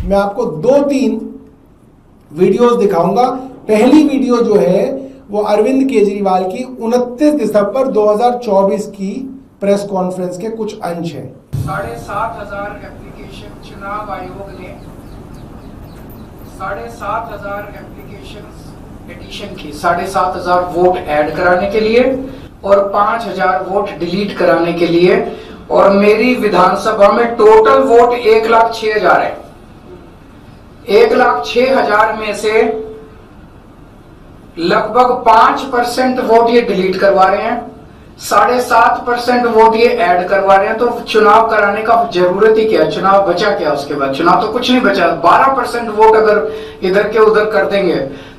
मैं आपको 2-3 वीडियोस दिखाऊंगा। पहली वीडियो जो है वो अरविंद केजरीवाल की 29 दिसंबर 2024 की प्रेस कॉन्फ्रेंस के कुछ अंश है। 7,500 एप्लीकेशन चुनाव आयोग ने 7,500 एप्लीकेशन एडिशन की, 7,500 वोट ऐड कराने के लिए और 5,000 वोट डिलीट कराने के लिए। और मेरी विधानसभा में टोटल वोट 1,06,000 है। 1,06,000 में से लगभग 5% वोट ये डिलीट करवा रहे हैं, 7.5% वोट ये ऐड करवा रहे हैं। तो चुनाव कराने का जरूरत ही क्या है? चुनाव बचा क्या उसके बाद? चुनाव तो कुछ नहीं बचा। 12% वोट अगर इधर के उधर कर देंगे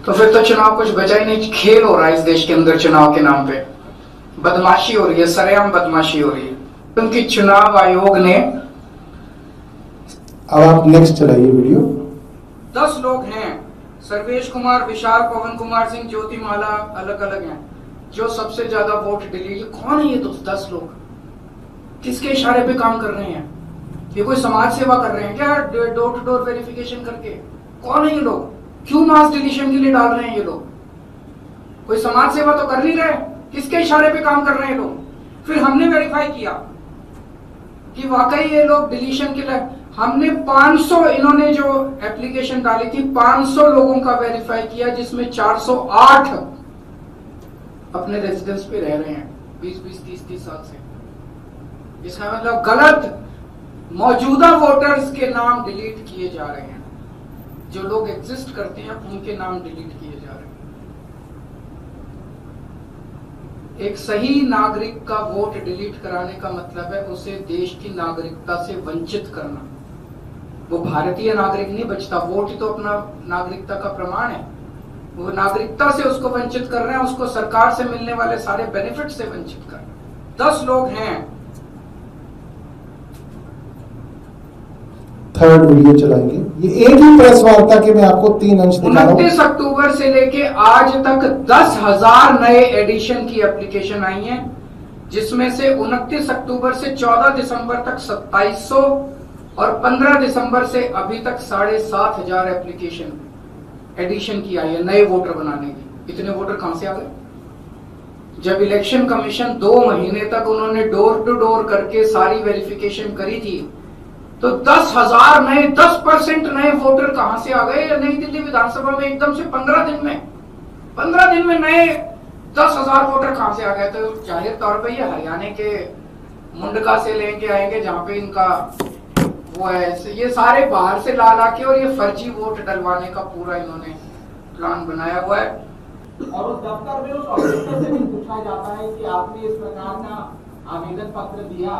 तो फिर तो चुनाव कुछ बचा ही नहीं। खेल हो रहा है इस देश के अंदर चुनाव के नाम पे, बदमाशी हो रही है, सरेआम बदमाशी हो रही है। क्योंकि चुनाव आयोग ने, अब आप नेक्स्ट चलाइए वीडियो। 10 लोग हैं, सर्वेश कुमार, विशाल, पवन कुमार सिंह, ज्योति माला, अलग अलग हैं, जो सबसे ज्यादा वोट डिलीट। कौन है ये 10 लोग? किसके इशारे पे काम कर रहे हैं? ये कोई समाज सेवा कर रहे हैं क्या डोर टू डोर वेरिफिकेशन करके? कौन है ये लोग? क्यों मास डिलीशन के लिए डाल रहे हैं ये लोग? कोई समाज सेवा तो कर नहीं रहे। किसके इशारे पे काम कर रहे हैं लोग? फिर हमने वेरीफाई किया कि वाकई ये लोग डिलीशन के लिए, हमने 500, इन्होंने जो एप्लीकेशन डाली थी 500 लोगों का वेरीफाई किया, जिसमें 408 अपने रेजिडेंस पे रह रहे हैं 20-20, 30-30 साल से। इसका मतलब गलत मौजूदा वोटर्स के नाम डिलीट किए जा रहे हैं। जो लोग एग्जिस्ट करते हैं उनके नाम डिलीट किए जा रहे हैं। एक सही नागरिक का वोट डिलीट कराने का मतलब है उसे देश की नागरिकता से वंचित करना। वो भारतीय नागरिक नहीं बचता। वोट ही तो अपना नागरिकता का प्रमाण है। वो नागरिकता से उसको वंचित कर रहे हैं, उसको सरकार से मिलने वाले सारे बेनिफिट से वंचित कर रहे हैं। 10 लोग हैं। थर्ड वीडियो चलाएंगे। ये एक ही प्रेस वार्ता के मैं आपको 3 अंश दिखा रहा हूं। 29 अक्टूबर से लेके आज तक 10,000 नए एडिशन की एप्लीकेशन आई हैं, जिसमें से 29 अक्टूबर से 14 दिसंबर तक 2,700 और 15 दिसंबर से अभी तक 7,500 एप्लीकेशन एडिशन की आई है नए वोटर बनाने की। इतने वोटर कहां से आ गए? जब इलेक्शन कमीशन 2 महीने तक उन्होंने डोर टू डोर करके सारी वेरिफिकेशन करी थी, तो 10,000 नए, 10% नए वोटर कहां से आ गए? नई दिल्ली विधानसभा में एकदम से 15 दिन में नए 10,000 वोटर कहां से आ गए? तो जाहिर तौर पे ये हरियाणा के मुंडका से लेके आएंगे, जहां पे इनका वो है। ये सारे बाहर से ला के और ये फर्जी वोट डलवाने का पूरा इन्होंने प्लान बनाया हुआ है। और उस दफ्तर में उस ऑफिसर से भी पूछा जाता है कि आपने इस प्रकार का आवेदन पत्र दिया,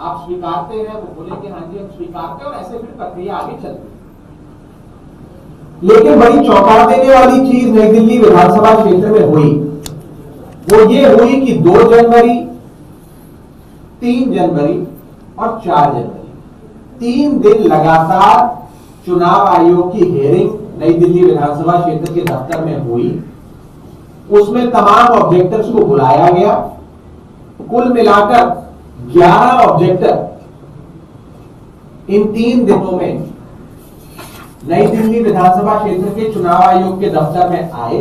आप स्वीकारते हैं? वो बोले कि हाँ जी हम स्वीकारते हैं, और ऐसे फिर प्रक्रिया आगे चलती। लेकिन बड़ी चौंका देने वाली चीज नई दिल्ली विधानसभा क्षेत्र में हुई, वो ये हुई कि 2 जनवरी, 3 जनवरी और 4 जनवरी 3 दिन लगातार चुनाव आयोग की हियरिंग नई दिल्ली विधानसभा क्षेत्र के दफ्तर में हुई। उसमें तमाम ऑब्जेक्टर्स को बुलाया गया। कुल मिलाकर 11 ऑब्जेक्टर इन 3 दिनों में नई दिल्ली विधानसभा क्षेत्र के चुनाव आयोग के दफ्तर में आए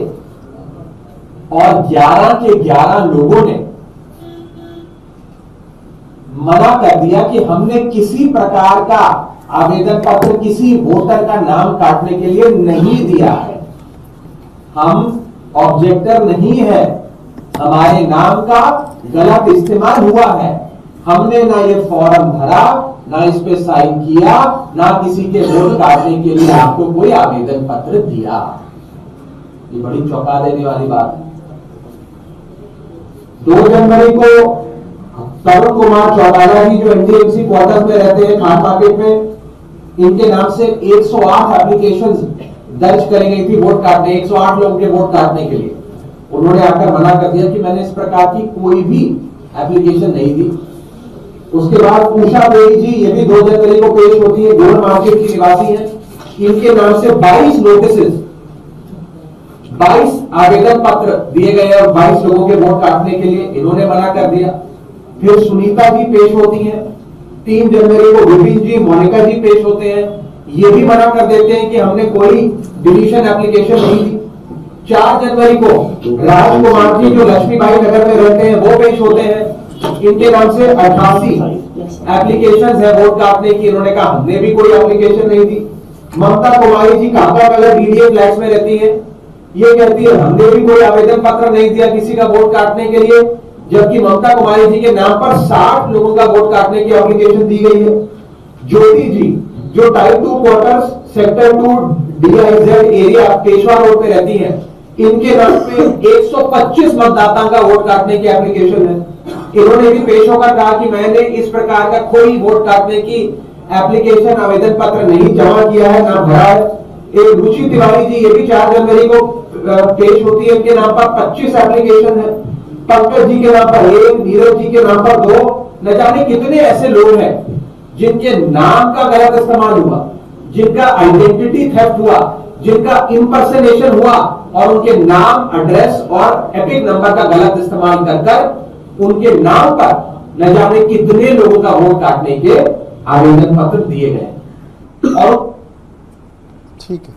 और 11 के 11 लोगों ने मना कर दिया कि हमने किसी प्रकार का आवेदन पत्र किसी वोटर का नाम काटने के लिए नहीं दिया है। हम ऑब्जेक्टर नहीं है, हमारे नाम का गलत इस्तेमाल हुआ है। हमने ना ये फॉर्म भरा, ना इस पे साइन किया, ना किसी के वोट काटने के लिए आपको कोई आवेदन पत्र दिया। ये बड़ी चौंका देने वाली बात है। 2 जनवरी को पवन कुमार चौटाला जी, जो एनडीएमसी क्वार्टर्स में रहते हैं खान मार्केट में, इनके नाम से 108 एप्लीकेशंस दर्ज करी गई थी वोट काटने, 108 लोगों के वोट काटने के लिए। उन्होंने आकर मना कर दिया कि मैंने इस प्रकार की कोई भी एप्लीकेशन नहीं दी। उसके बाद उषा देवी जी, ये भी 2 जनवरी को पेश होती है, गोल मार्केट की निवासी है। इनके नाम से 22 नोटिस, 22 आवेदन पत्र दिए गए और 22 लोगों के वोट काटने के लिए इन्होंने मना कर दिया। फिर सुनीता जी पेश होती हैं, 3 जनवरी को विपिन जी, मोनिका जी पेश होते हैं, ये भी मना कर देते हैं कि हमने कोई डिलीशन एप्लीकेशन नहीं दी। 4 जनवरी को राजकुमार जी जो लक्ष्मीबाई नगर में रहते हैं वो पेश होते हैं, इनके नाम से 88 एप्लीकेशन है वोट काटने की, इन्होंने कहा हमने भी कोई एप्लीकेशन नहीं दी। ममता कुमारी जी काका कलर डीडीए फ्लैट्स में रहती है, ये कहती है हमने भी कोई आवेदन पत्र नहीं दिया किसी का वोट काटने के लिए, जबकि ममता कुमारी जी के नाम पर 60 लोगों का वोट काटने की एप्लीकेशन दी गई है। ज्योति जी जो type 2 quarters sector 2 DIZ area Peshwa road पे रहती है, इनके नाम पे 125 मतदाताओं का वोट काटने की एप्लीकेशन है। इन्होंने भी पेश होकर कहा कि मैंने इस प्रकार का कोई वोट काटने की एप्लीकेशन आवेदन पत्र नहीं जमा किया है, ना भरा है। एक रुचि तिवारी जी ये भी 4 जनवरी को पेश होती है, इनके नाम पर 25 एप्लीकेशन है। पंकज जी के नाम पर 1, नीरज जी के नाम पर 2, न जाने कितने ऐसे लोग हैं जिनके नाम का गलत इस्तेमाल हुआ, जिनका आइडेंटिटी थेफ्ट हुआ, जिनका इंपर्सनेशन हुआ और उनके नाम, एड्रेस और एपिक नंबर का गलत इस्तेमाल कर उनके नाम पर न जाने कितने लोगों का वोट काटने के आवेदन पत्र दिए गए। और ठीक है।